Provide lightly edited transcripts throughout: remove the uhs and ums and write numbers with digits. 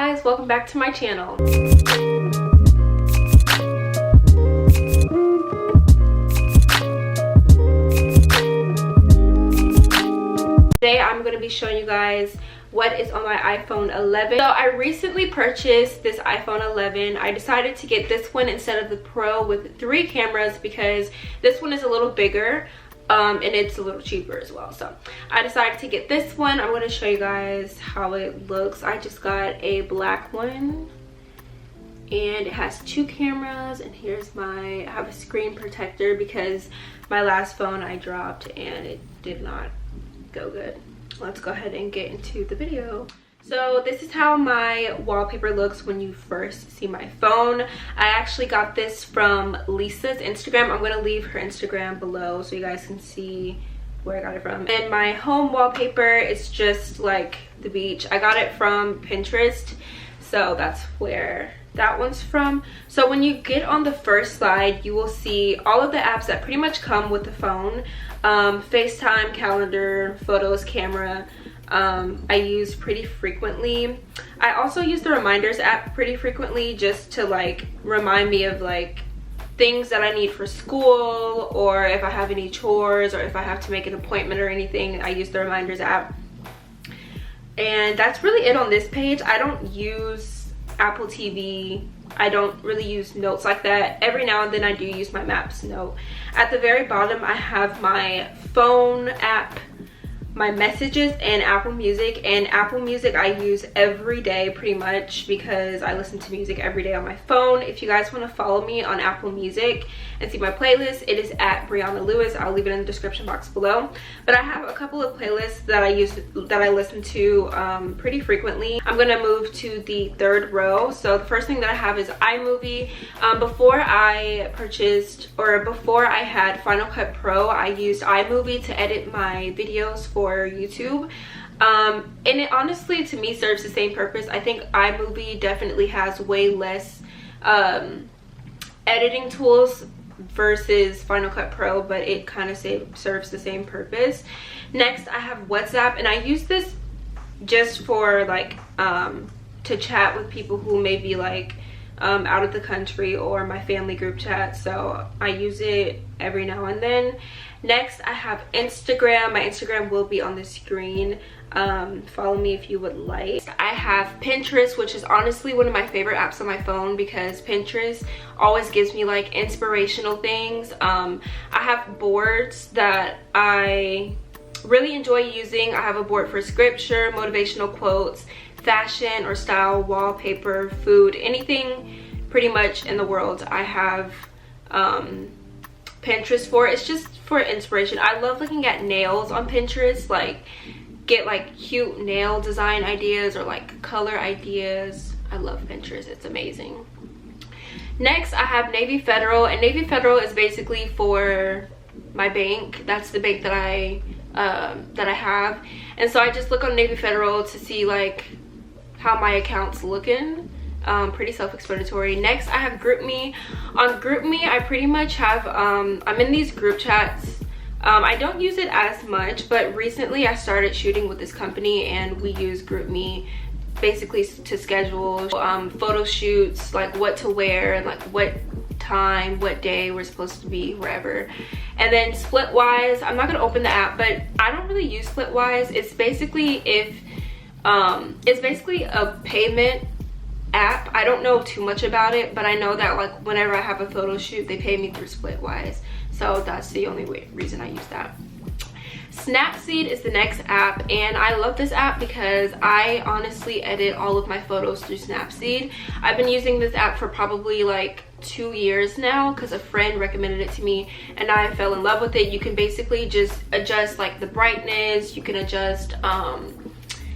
guys, welcome back to my channel. Today I'm going to be showing you guys what is on my iPhone 11. So I recently purchased this iPhone 11. I decided to get this one instead of the Pro with 3 cameras because this one is a little bigger and it's a little cheaper as well. So I decided to get this one. I'm going to show you guys how it looks. I just got a black one and it has 2 cameras, and here's I have a screen protector because my last phone I dropped and it did not go good. Let's go ahead and get into the video. So this is how my wallpaper looks when you first see my phone. I actually got this from Lisa's Instagram. I'm going to leave her Instagram below so you guys can see where I got it from. And my home wallpaper is just like the beach. I got it from Pinterest, so that's where that one's from. So when you get on the first slide, you will see all of the apps that pretty much come with the phone. FaceTime, calendar, photos, camera. I use pretty frequently. I also use the reminders app pretty frequently just to like remind me of like things that I need for school, or if I have any chores, or if I have to make an appointment or anything. I use the reminders app. And that's really it on this page. I don't use Apple TV. I don't really use notes like that. Every now and then I do use my Maps note. At the very bottom I have my phone app, my messages, and Apple Music. And Apple Music I use every day pretty much because I listen to music every day on my phone. If you guys want to follow me on Apple Music and see my playlist, it is at breannaelewis. I'll leave it in the description box below. But I have a couple of playlists that I listen to pretty frequently. I'm gonna move to the 3rd row. So the first thing that I have is iMovie. Before I had Final Cut Pro, I used iMovie to edit my videos for YouTube. And it honestly to me serves the same purpose. I think iMovie definitely has way less editing tools versus Final Cut Pro, but it kind of serves the same purpose. Next I have WhatsApp, and I use this just for like to chat with people who may be like out of the country, or my family group chat, so I use it every now and then. Next I have Instagram. My Instagram will be on the screen. Follow me if you would like. I have Pinterest, which is honestly one of my favorite apps on my phone because Pinterest always gives me like inspirational things. I have boards that I really enjoy using. I have a board for scripture, motivational quotes, fashion or style, wallpaper, food, anything pretty much in the world I have Pinterest for. It's just for inspiration. I love looking at nails on Pinterest, like get like cute nail design ideas or like color ideas. I love Pinterest, it's amazing. Next I have Navy Federal, and Navy Federal is basically for my bank. That's the bank that I have, and so I just look on Navy Federal to see like how my account's looking. Pretty self-explanatory. Next I have GroupMe. On GroupMe I pretty much have I'm in these group chats. I don't use it as much, but recently I started shooting with this company and we use GroupMe basically to schedule photo shoots, like what to wear and like what time, what day we're supposed to be wherever. And then Splitwise, I'm not gonna open the app, but I don't really use Splitwise. It's basically it's basically a payment app. I don't know too much about it, but I know that like whenever I have a photo shoot they pay me through Splitwise, so that's the only reason I use that. Snapseed is the next app, and I love this app because I honestly edit all of my photos through Snapseed. I've been using this app for probably like 2 years now because a friend recommended it to me and I fell in love with it. You can basically just adjust like the brightness, you can adjust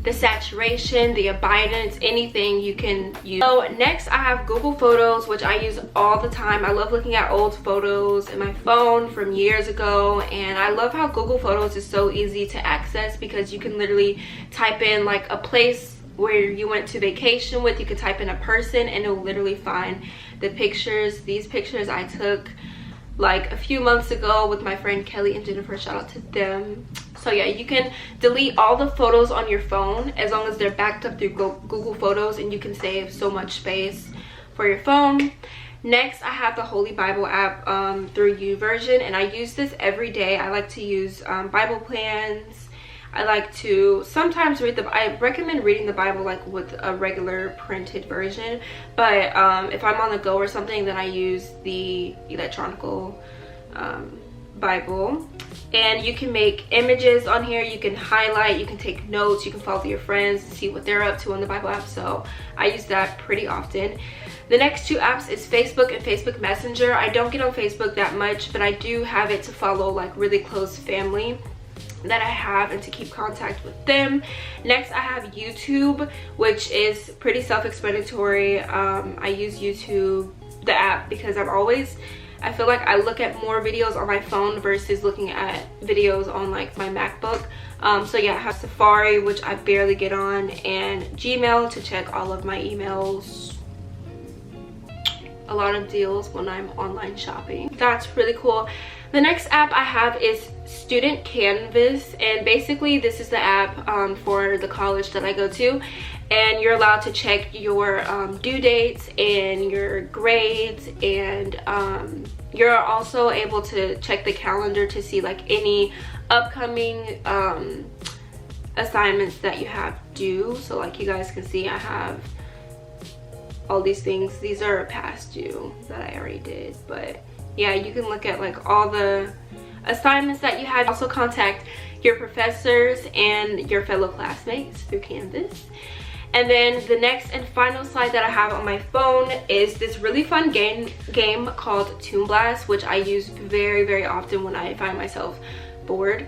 the saturation, the abundance, anything you can use. So next I have Google Photos, which I use all the time. I love looking at old photos in my phone from years ago, and I love how Google Photos is so easy to access because you can literally type in like a place where you went to vacation with. You could type in a person and it'll literally find the pictures. These pictures I took like a few months ago with my friend Kelly and Jennifer, shout out to them. So So yeah, you can delete all the photos on your phone as long as they're backed up through Google Photos, and you can save so much space for your phone. Next, I have the Holy Bible app through YouVersion, and I use this every day. I like to use Bible plans. I like to sometimes read I recommend reading the Bible like with a regular printed version, but if I'm on the go or something, then I use the electronical Bible. And you can make images on here, you can highlight, you can take notes, you can follow your friends and see what they're up to on the Bible app. So I use that pretty often. The next two apps is Facebook and Facebook Messenger. I don't get on Facebook that much, but I do have it to follow like really close family that I have and to keep contact with them. Next, I have YouTube, which is pretty self-explanatory. I use YouTube, the app, because I feel like I look at more videos on my phone versus looking at videos on like my MacBook. So yeah, I have Safari, which I barely get on, and Gmail to check all of my emails. A lot of deals when I'm online shopping. That's really cool. The next app I have is Student Canvas, and basically this is the app for the college that I go to, and you're allowed to check your due dates and your grades, and you're also able to check the calendar to see like any upcoming assignments that you have due. So like you guys can see, I have all these things. These are past due that I already did, but yeah, you can look at like all the assignments that you have. Also contact your professors and your fellow classmates through Canvas. And then the next and final slide that I have on my phone is this really fun game called Toon Blast, which I use very often when I find myself bored.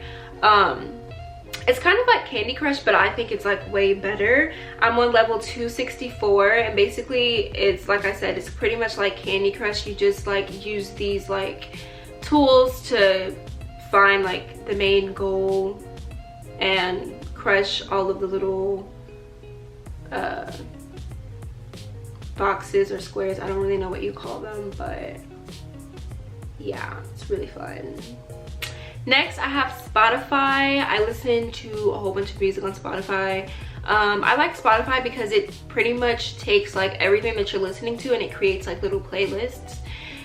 It's kind of like Candy Crush, but I think it's like way better. I'm on level 264, and basically it's like I said, it's pretty much like Candy Crush. You just like use these like tools to find like the main goal and crush all of the little boxes or squares. I don't really know what you call them, but yeah, it's really fun. Next, I have Spotify. I listen to a whole bunch of music on Spotify. I like Spotify because it pretty much takes like everything that you're listening to and it creates like little playlists.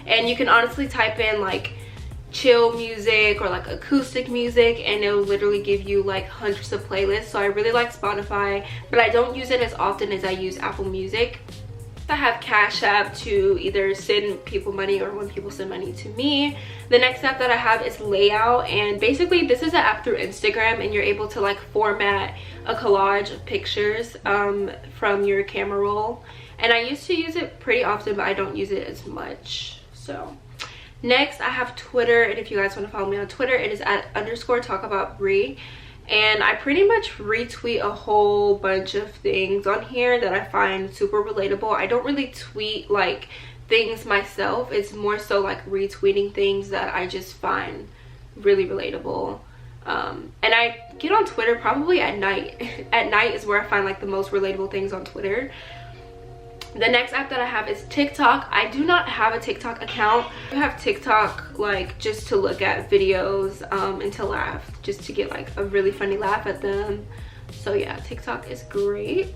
And you can honestly type in like chill music or like acoustic music, and it'll literally give you like hundreds of playlists. So I really like Spotify, but I don't use it as often as I use Apple Music. I have Cash App to either send people money or when people send money to me. The next app that I have is Layout, and basically this is an app through Instagram, and you're able to like format a collage of pictures from your camera roll. And I used to use it pretty often, but I don't use it as much. So next I have Twitter, and if you guys want to follow me on Twitter, it is at _talkaboutbre. And I pretty much retweet a whole bunch of things on here that I find super relatable. I don't really tweet like things myself. It's more so like retweeting things that I just find really relatable. And I get on Twitter probably at night. At night is where I find like the most relatable things on Twitter. The next app that I have is TikTok. I do not have a TikTok account. I have TikTok like just to look at videos and to laugh, just to get like a really funny laugh at them. So yeah, TikTok is great.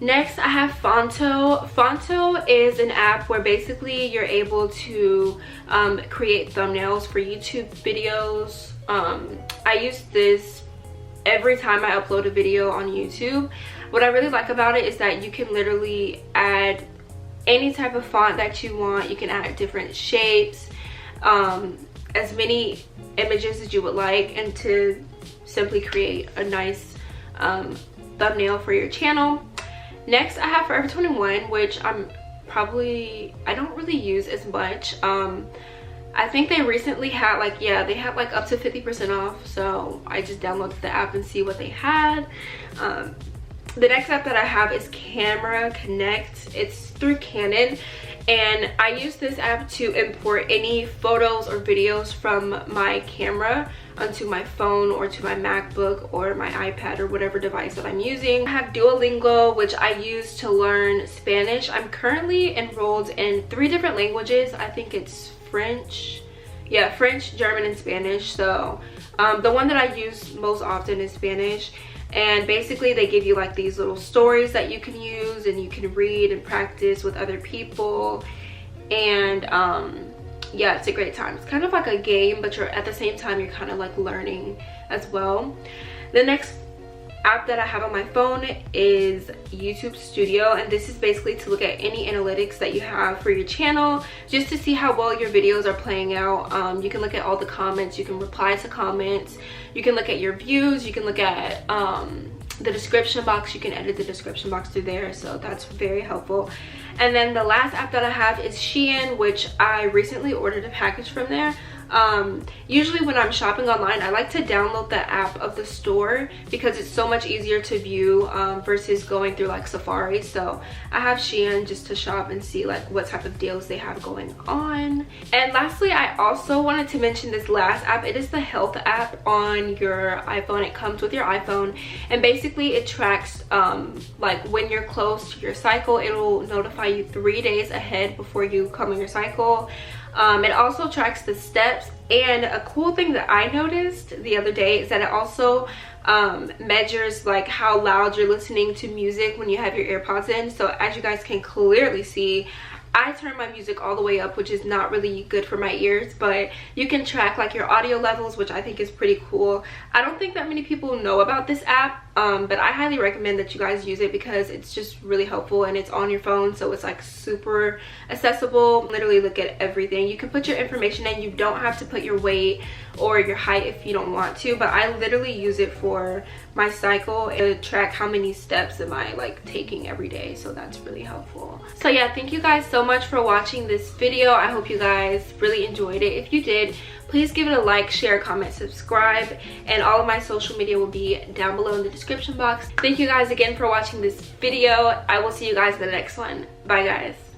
Next, I have Fonto. Fonto is an app where basically you're able to create thumbnails for YouTube videos. I use this every time I upload a video on YouTube. What I really like about it is that you can literally add any type of font that you want. You can add different shapes, as many images as you would like, and to simply create a nice thumbnail for your channel. Next, I have Forever 21, which I don't really use as much. I think they recently had like, yeah, they had like up to 50% off, so I just downloaded the app and see what they had. The next app that I have is Camera Connect. It's through Canon, and I use this app to import any photos or videos from my camera onto my phone or to my MacBook or my iPad or whatever device that I'm using. I have Duolingo, which I use to learn Spanish. I'm currently enrolled in 3 different languages. I think it's French, yeah, French, German, and Spanish. So The one that I use most often is Spanish, and basically they give you like these little stories that you can use and you can read and practice with other people. And yeah, it's a great time. It's kind of like a game, but you're at the same time you're kind of like learning as well. The next app that I have on my phone is YouTube Studio, and this is basically to look at any analytics that you have for your channel, just to see how well your videos are playing out. You can look at all the comments, you can reply to comments, you can look at your views, you can look at the description box, you can edit the description box through there, so that's very helpful. And then the last app that I have is Shein, which I recently ordered a package from there. Usually when I'm shopping online, I like to download the app of the store because it's so much easier to view versus going through like Safari. So I have Shein just to shop and see like what type of deals they have going on. And lastly, I also wanted to mention this last app. It is the health app on your iPhone. It comes with your iPhone, and basically it tracks like when you're close to your cycle. It'll notify you 3 days ahead before you come on your cycle. It also tracks the steps, and a cool thing that I noticed the other day is that it also measures like how loud you're listening to music when you have your AirPods in. So as you guys can clearly see, I turn my music all the way up, which is not really good for my ears, but you can track like your audio levels, which I think is pretty cool. I don't think that many people know about this app, but I highly recommend that you guys use it because it's just really helpful, and it's on your phone, so it's like super accessible. Literally look at everything. You can put your information in. You don't have to put your weight or your height if you don't want to, but I literally use it for my cycle and track how many steps am I like taking every day, so that's really helpful. So yeah, thank you guys so much for watching this video. I hope you guys really enjoyed it. If you did, please give it a like, share, comment, subscribe, and all of my social media will be down below in the description box. Thank you guys again for watching this video. I will see you guys in the next one. Bye guys.